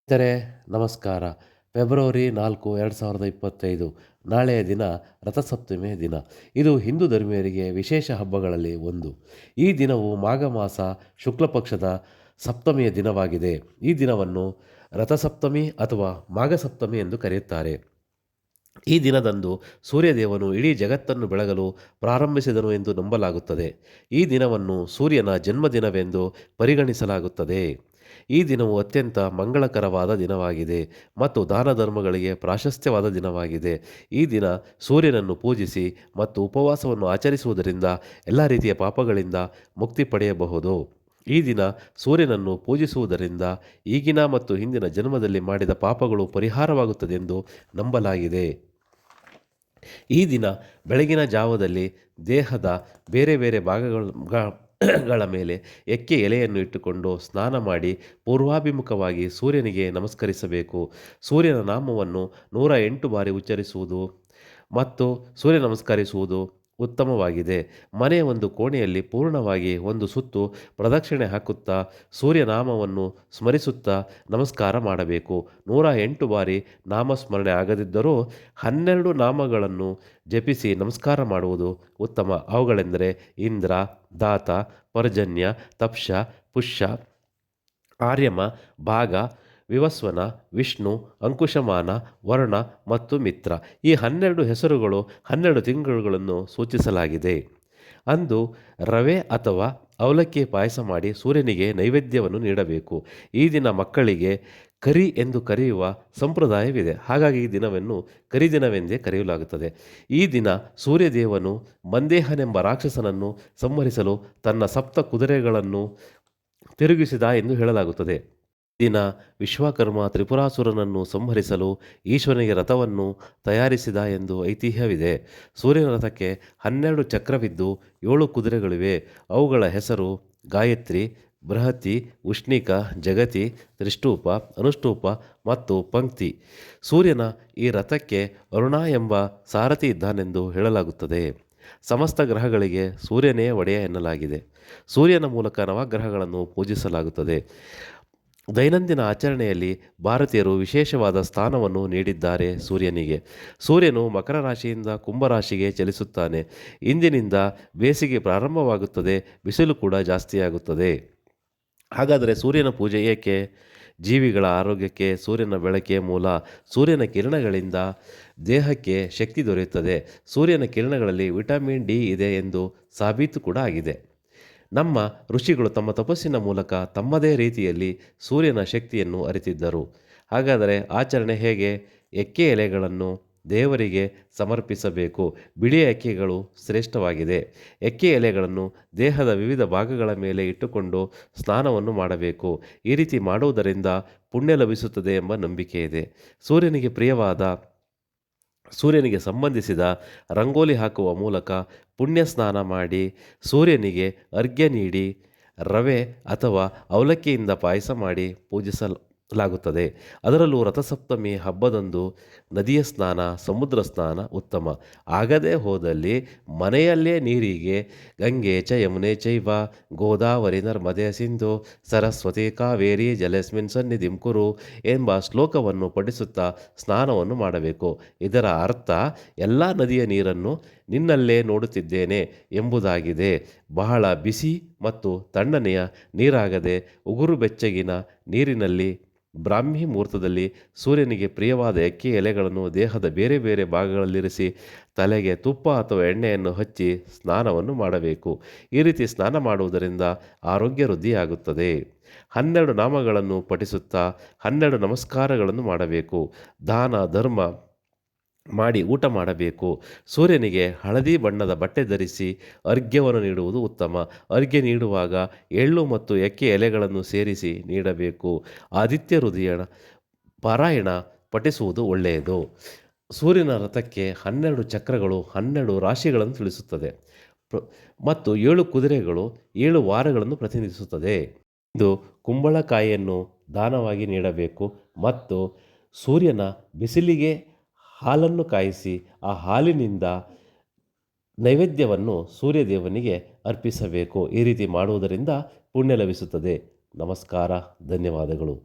ಸ್ನೇಹಿತರೆ ನಮಸ್ಕಾರ. ಫೆಬ್ರವರಿ 4, 2025 ನಾಳೆಯ ದಿನ ರಥಸಪ್ತಮಿಯ ದಿನ. ಇದು ಹಿಂದೂ ಧರ್ಮೀಯರಿಗೆ ವಿಶೇಷ ಹಬ್ಬಗಳಲ್ಲಿ ಒಂದು. ಈ ದಿನವು ಮಾಘ ಮಾಸ ಶುಕ್ಲ ಪಕ್ಷದ ಸಪ್ತಮಿಯ ದಿನವಾಗಿದೆ. ಈ ದಿನವನ್ನು ರಥಸಪ್ತಮಿ ಅಥವಾ ಮಾಘ ಸಪ್ತಮಿ ಎಂದು ಕರೆಯುತ್ತಾರೆ. ಈ ದಿನದಂದು ಸೂರ್ಯದೇವನು ಇಡೀ ಜಗತ್ತನ್ನು ಬೆಳಗಲು ಪ್ರಾರಂಭಿಸಿದನು ಎಂದು ನಂಬಲಾಗುತ್ತದೆ. ಈ ದಿನವನ್ನು ಸೂರ್ಯನ ಜನ್ಮದಿನವೆಂದು ಪರಿಗಣಿಸಲಾಗುತ್ತದೆ. ಈ ದಿನವು ಅತ್ಯಂತ ಮಂಗಳಕರವಾದ ದಿನವಾಗಿದೆ ಮತ್ತು ದಾನ ಧರ್ಮಗಳಿಗೆ ಪ್ರಾಶಸ್ತ್ಯವಾದ ದಿನವಾಗಿದೆ. ಈ ದಿನ ಸೂರ್ಯನನ್ನು ಪೂಜಿಸಿ ಮತ್ತು ಉಪವಾಸವನ್ನು ಆಚರಿಸುವುದರಿಂದ ಎಲ್ಲ ರೀತಿಯ ಪಾಪಗಳಿಂದ ಮುಕ್ತಿ ಪಡೆಯಬಹುದು. ಈ ದಿನ ಸೂರ್ಯನನ್ನು ಪೂಜಿಸುವುದರಿಂದ ಈಗಿನ ಮತ್ತು ಹಿಂದಿನ ಜನ್ಮದಲ್ಲಿ ಮಾಡಿದ ಪಾಪಗಳು ಪರಿಹಾರವಾಗುತ್ತದೆ ಎಂದು ನಂಬಲಾಗಿದೆ. ಈ ದಿನ ಬೆಳಗಿನ ಜಾವದಲ್ಲಿ ದೇಹದ ಬೇರೆ ಬೇರೆ ಭಾಗಗಳ ಮೇಲೆ ಎಕ್ಕೆ ಎಲೆಯನ್ನು ಇಟ್ಟುಕೊಂಡು ಸ್ನಾನ ಮಾಡಿ ಪೂರ್ವಾಭಿಮುಖವಾಗಿ ಸೂರ್ಯನಿಗೆ ನಮಸ್ಕರಿಸಬೇಕು. ಸೂರ್ಯನ ನಾಮವನ್ನು 108 ಬಾರಿ ಉಚ್ಚರಿಸುವುದು ಮತ್ತು ಸೂರ್ಯ ನಮಸ್ಕರಿಸುವುದು ಉತ್ತಮವಾಗಿದೆ. ಮನೆಯ ಒಂದು ಕೋಣೆಯಲ್ಲಿ ಪೂರ್ಣವಾಗಿ ಒಂದು ಸುತ್ತು ಪ್ರದಕ್ಷಿಣೆ ಹಾಕುತ್ತಾ ಸೂರ್ಯನಾಮವನ್ನು ಸ್ಮರಿಸುತ್ತಾ ನಮಸ್ಕಾರ ಮಾಡಬೇಕು. 108 ಬಾರಿ ನಾಮಸ್ಮರಣೆ ಆಗದಿದ್ದರೂ 12 ನಾಮಗಳನ್ನು ಜಪಿಸಿ ನಮಸ್ಕಾರ ಮಾಡುವುದು ಉತ್ತಮ. ಅವುಗಳೆಂದರೆ ಇಂದ್ರ, ದಾತ, ಪರ್ಜನ್ಯ, ತಪ್ಶ, ಪುಷ್ಯ, ಆರ್ಯಮ, ಭಾಗ, ವಿವಸ್ವನ, ವಿಷ್ಣು, ಅಂಕುಶಮಾನ, ವರುಣ ಮತ್ತು ಮಿತ್ರ. ಈ 12 ಹೆಸರುಗಳು 12 ತಿಂಗಳುಗಳನ್ನು ಸೂಚಿಸಲಾಗಿದೆ. ಅಂದು ರವೆ ಅಥವಾ ಅವಲಕ್ಕಿ ಪಾಯಸ ಮಾಡಿ ಸೂರ್ಯನಿಗೆ ನೈವೇದ್ಯವನ್ನು ನೀಡಬೇಕು. ಈ ದಿನ ಮಕ್ಕಳಿಗೆ ಕರಿ ಎಂದು ಕರೆಯುವ ಸಂಪ್ರದಾಯವಿದೆ. ಹಾಗಾಗಿ ಈ ದಿನವನ್ನು ಕರಿದಿನವೆಂದೇ ಕರೆಯಲಾಗುತ್ತದೆ. ಈ ದಿನ ಸೂರ್ಯದೇವನು ಮಂದೇಹನೆಂಬ ರಾಕ್ಷಸನನ್ನು ಸಂಹರಿಸಲು ತನ್ನ 7 ಕುದುರೆಗಳನ್ನು ತಿರುಗಿಸಿದ ಎಂದು ಹೇಳಲಾಗುತ್ತದೆ. ದಿನ ವಿಶ್ವಕರ್ಮ ತ್ರಿಪುರಾಸುರನನ್ನು ಸಂಹರಿಸಲು ಈಶ್ವರನಿಗೆ ರಥವನ್ನು ತಯಾರಿಸಿದ ಎಂದು ಐತಿಹ್ಯವಿದೆ. ಸೂರ್ಯನ ರಥಕ್ಕೆ 12 ಚಕ್ರವಿದ್ದು 7 ಕುದುರೆಗಳಿವೆ. ಅವುಗಳ ಹೆಸರು ಗಾಯತ್ರಿ, ಬೃಹತಿ, ಉಷ್ಣಿಕ, ಜಗತಿ, ತ್ರಿಷ್ಟೂಪ, ಅನುಷ್ಟೂಪ ಮತ್ತು ಪಂಕ್ತಿ. ಸೂರ್ಯನ ಈ ರಥಕ್ಕೆ ಅರುಣ ಎಂಬ ಸಾರಥಿ ಇದ್ದಾನೆಂದು ಹೇಳಲಾಗುತ್ತದೆ. ಸಮಸ್ತ ಗ್ರಹಗಳಿಗೆ ಸೂರ್ಯನೇ ಒಡೆಯ ಎನ್ನಲಾಗಿದೆ. ಸೂರ್ಯನ ಮೂಲಕ ನವಗ್ರಹಗಳನ್ನು ಪೂಜಿಸಲಾಗುತ್ತದೆ. ದೈನಂದಿನ ಆಚರಣೆಯಲ್ಲಿ ಭಾರತೀಯರು ವಿಶೇಷವಾದ ಸ್ಥಾನವನ್ನು ನೀಡಿದ್ದಾರೆ ಸೂರ್ಯನಿಗೆ. ಸೂರ್ಯನು ಮಕರ ರಾಶಿಯಿಂದ ಕುಂಭರಾಶಿಗೆ ಚಲಿಸುತ್ತಾನೆ. ಇಂದಿನಿಂದ ಬೇಸಿಗೆ ಪ್ರಾರಂಭವಾಗುತ್ತದೆ, ಬಿಸಿಲು ಕೂಡ ಜಾಸ್ತಿಯಾಗುತ್ತದೆ. ಹಾಗಾದರೆ ಸೂರ್ಯನ ಪೂಜೆ ಏಕೆ? ಜೀವಿಗಳ ಆರೋಗ್ಯಕ್ಕೆ ಸೂರ್ಯನ ಬೆಳಕೆ ಮೂಲ. ಸೂರ್ಯನ ಕಿರಣಗಳಿಂದ ದೇಹಕ್ಕೆ ಶಕ್ತಿ ದೊರೆಯುತ್ತದೆ. ಸೂರ್ಯನ ಕಿರಣಗಳಲ್ಲಿ ವಿಟಮಿನ್ ಡಿ ಇದೆ ಎಂದು ಸಾಬೀತು ಕೂಡ ಆಗಿದೆ. ನಮ್ಮ ಋಷಿಗಳು ತಮ್ಮ ತಪಸ್ಸಿನ ಮೂಲಕ ತಮ್ಮದೇ ರೀತಿಯಲ್ಲಿ ಸೂರ್ಯನ ಶಕ್ತಿಯನ್ನು ಅರಿತಿದ್ದರು. ಹಾಗಾದರೆ ಆಚರಣೆ ಹೇಗೆ? ಎಕ್ಕೆ ಎಲೆಗಳನ್ನು ದೇವರಿಗೆ ಸಮರ್ಪಿಸಬೇಕು. ಬಿಳಿ ಎಕ್ಕೆಗಳು ಶ್ರೇಷ್ಠವಾಗಿದೆ. ಎಕ್ಕೆ ಎಲೆಗಳನ್ನು ದೇಹದ ವಿವಿಧ ಭಾಗಗಳ ಮೇಲೆ ಇಟ್ಟುಕೊಂಡು ಸ್ನಾನವನ್ನು ಮಾಡಬೇಕು. ಈ ರೀತಿ ಮಾಡುವುದರಿಂದ ಪುಣ್ಯ ಲಭಿಸುತ್ತದೆ ಎಂಬ ನಂಬಿಕೆ ಇದೆ. ಸೂರ್ಯನಿಗೆ ಸಂಬಂಧಿಸಿದ ರಂಗೋಲಿ ಹಾಕುವ ಮೂಲಕ ಪುಣ್ಯ ಸ್ನಾನ ಮಾಡಿ ಸೂರ್ಯನಿಗೆ ಅರ್ಘ್ಯ ನೀಡಿ ರವೆ ಅಥವಾ ಅವಲಕ್ಕಿಯಿಂದ ಪಾಯಸ ಮಾಡಿ ಪೂಜಿಸಲಾಗುತ್ತದೆ. ಅದರಲ್ಲೂ ರಥಸಪ್ತಮಿ ಹಬ್ಬದಂದು ನದಿಯ ಸ್ನಾನ, ಸಮುದ್ರ ಸ್ನಾನ ಉತ್ತಮ. ಆಗದೇ ಹೋದಲ್ಲಿ ಮನೆಯಲ್ಲೇ ನೀರಿಗೆ ಗಂಗೆ ಚ ಯಮುನೆ ಚೈವ ಗೋದಾವರಿ ನರ್ಮದೆ ಸಿಂಧು ಸರಸ್ವತಿ ಕಾವೇರಿ ಜಲಸ್ಮಿನ್ ಸನ್ನಿಧಿಂ ಕುರು ಎಂಬ ಶ್ಲೋಕವನ್ನು ಪಠಿಸುತ್ತಾ ಸ್ನಾನವನ್ನು ಮಾಡಬೇಕು. ಇದರ ಅರ್ಥ ಎಲ್ಲ ನದಿಯ ನೀರನ್ನು ನಿನ್ನಲ್ಲೇ ನೋಡುತ್ತಿದ್ದೇನೆ ಎಂಬುದಾಗಿದೆ. ಬಹಳ ಬಿಸಿ ಮತ್ತು ತಣ್ಣನೆಯ ನೀರಾಗದೆ ಉಗುರು ಬೆಚ್ಚಗಿನ ನೀರಿನಲ್ಲಿ ಬ್ರಾಹ್ಮಿ ಮುಹೂರ್ತದಲ್ಲಿ ಸೂರ್ಯನಿಗೆ ಪ್ರಿಯವಾದ ಎಕ್ಕೆ ಎಲೆಗಳನ್ನು ದೇಹದ ಬೇರೆ ಬೇರೆ ಭಾಗಗಳಲ್ಲಿರಿಸಿ ತಲೆಗೆ ತುಪ್ಪ ಅಥವಾ ಎಣ್ಣೆಯನ್ನು ಹಚ್ಚಿ ಸ್ನಾನವನ್ನು ಮಾಡಬೇಕು. ಈ ರೀತಿ ಸ್ನಾನ ಮಾಡುವುದರಿಂದ ಆರೋಗ್ಯ ವೃದ್ಧಿಯಾಗುತ್ತದೆ. 12 ನಾಮಗಳನ್ನು ಪಠಿಸುತ್ತಾ 12 ನಮಸ್ಕಾರಗಳನ್ನು ಮಾಡಬೇಕು. ದಾನ ಧರ್ಮ ಮಾಡಿ ಊಟ ಮಾಡಬೇಕು. ಸೂರ್ಯನಿಗೆ ಹಳದಿ ಬಣ್ಣದ ಬಟ್ಟೆ ಧರಿಸಿ ಅರ್ಘ್ಯವನ್ನು ನೀಡುವುದು ಉತ್ತಮ. ಅರ್ಘ್ಯ ನೀಡುವಾಗ ಎಳ್ಳು ಮತ್ತು ಎಕ್ಕೆ ಎಲೆಗಳನ್ನು ಸೇರಿಸಿ ನೀಡಬೇಕು. ಆದಿತ್ಯ ಹೃದಯ ಪಾರಾಯಣ ಪಠಿಸುವುದು ಒಳ್ಳೆಯದು. ಸೂರ್ಯನ ರಥಕ್ಕೆ 12 ಚಕ್ರಗಳು 12 ರಾಶಿಗಳನ್ನು ತಿಳಿಸುತ್ತದೆ ಮತ್ತು 7 ಕುದುರೆಗಳು 7 ವಾರಗಳನ್ನು ಪ್ರತಿನಿಧಿಸುತ್ತದೆ. ಇದು ಕುಂಬಳಕಾಯಿಯನ್ನು ದಾನವಾಗಿ ನೀಡಬೇಕು ಮತ್ತು ಸೂರ್ಯನ ಬಿಸಿಲಿಗೆ ಹಾಲನ್ನು ಕಾಯಿಸಿ ಆ ಹಾಲಿನಿಂದ ನೈವೇದ್ಯವನ್ನು ಸೂರ್ಯದೇವನಿಗೆ ಅರ್ಪಿಸಬೇಕು. ಈ ರೀತಿ ಮಾಡುವುದರಿಂದ ಪುಣ್ಯ ಲಭಿಸುತ್ತದೆ. ನಮಸ್ಕಾರ, ಧನ್ಯವಾದಗಳು.